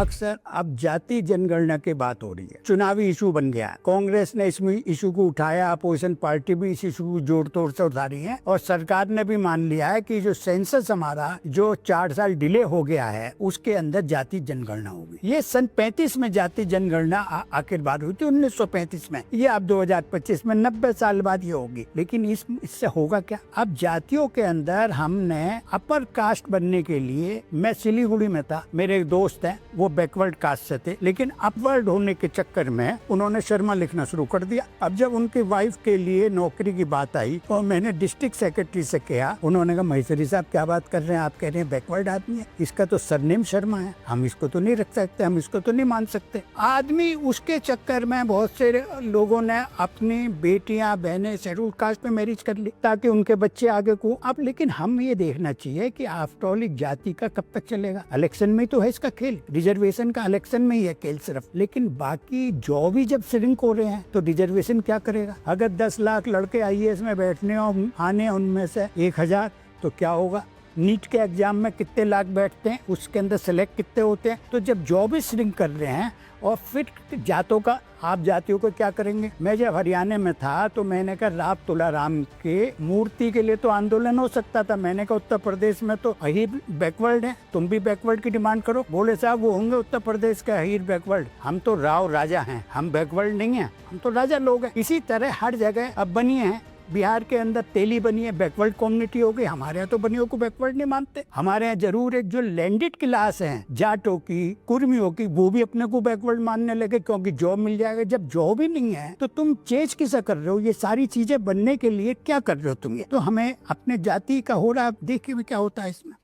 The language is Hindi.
अक्सर अब जाति जनगणना की बात हो रही है, चुनावी इशू बन गया है। कांग्रेस ने इसमें इशू को उठाया, अपोजिशन पार्टी भी इस इशू को जोर तोड़ से उठा रही है और सरकार ने भी मान लिया है कि जो सेंसस हमारा जो 4 साल डिले हो गया है उसके अंदर जाति जनगणना होगी। ये सन 35 में जाति जनगणना आखिर बार हुई थी 1935 में। ये अब 2025 में 90 साल बाद ये होगी। लेकिन इससे होगा क्या? अब जातियों के अंदर हमने अपर कास्ट बनने के लिए, मैं सिलीगुड़ी में था, मेरे एक दोस्त है वो बैकवर्ड कास्ट से थे, लेकिन अपवर्ड होने के चक्कर में उन्होंने शर्मा लिखना शुरू कर दिया। अब जब उनकी वाइफ के लिए नौकरी की बात आई और मैंने डिस्ट्रिक्ट सेक्रेटरी से किया, उन्होंने कहा महेश्वरी साहब क्या बात कर रहे हैं, आप कह रहे हैं बैकवर्ड आदमी है, इसका तो सरनेम शर्मा है, हम इसको तो नहीं रख सकते, हम इसको तो नहीं मान सकते। आदमी उसके चक्कर में बहुत से लोगों ने अपनी बेटियां बहनें शेड्यूल कास्ट में मैरिज कर ली ताकि उनके बच्चे आगे को। अब लेकिन हम ये देखना चाहिए कि आफ्टर ऑल जाति का कब तक चलेगा? इलेक्शन में तो है इसका खेल, रिजर्वेशन का इलेक्शन में ही है खेल सिर्फ, लेकिन बाकी जॉब ही जब श्रिंक हो रहे हैं तो रिजर्वेशन क्या करेगा? अगर 10 लाख लड़के आईएएस में बैठने और आने उनमें से 1000 तो क्या होगा? नीट के एग्जाम में कितने लाख बैठते हैं, उसके अंदर सेलेक्ट कितने होते हैं? तो जब जॉब ही श्रिंक कर रहे हैं और फिर जातों का, आप जातियों को क्या करेंगे? मैं जब हरियाणा में था तो मैंने कहा राम तुलाराम के मूर्ति के लिए तो आंदोलन हो सकता था। मैंने कहा उत्तर प्रदेश में तो अहीर बैकवर्ड है, तुम भी बैकवर्ड की डिमांड करो। बोले साहब वो होंगे उत्तर प्रदेश के अहीर बैकवर्ड, हम तो राव राजा हैं, हम बैकवर्ड नहीं है, हम तो राजा लोग हैं। इसी तरह हर जगह अब बनी है। बिहार के अंदर तेली बनी है, बैकवर्ड कम्युनिटी हो गई। हमारे यहाँ तो बनियों को बैकवर्ड नहीं मानते। हमारे यहाँ जरूर एक जो लैंडेड क्लास है जाटों की, कुर्मियों की, वो भी अपने को बैकवर्ड मानने लगे क्योंकि जॉब मिल जाएगा। जब जॉब ही नहीं है तो तुम चेंज किसे कर रहे हो? ये सारी चीजें बनने के लिए क्या कर रहे हो तुम? ये तो हमें अपने जाति का हो रहा, देखिए क्या होता है इसमें।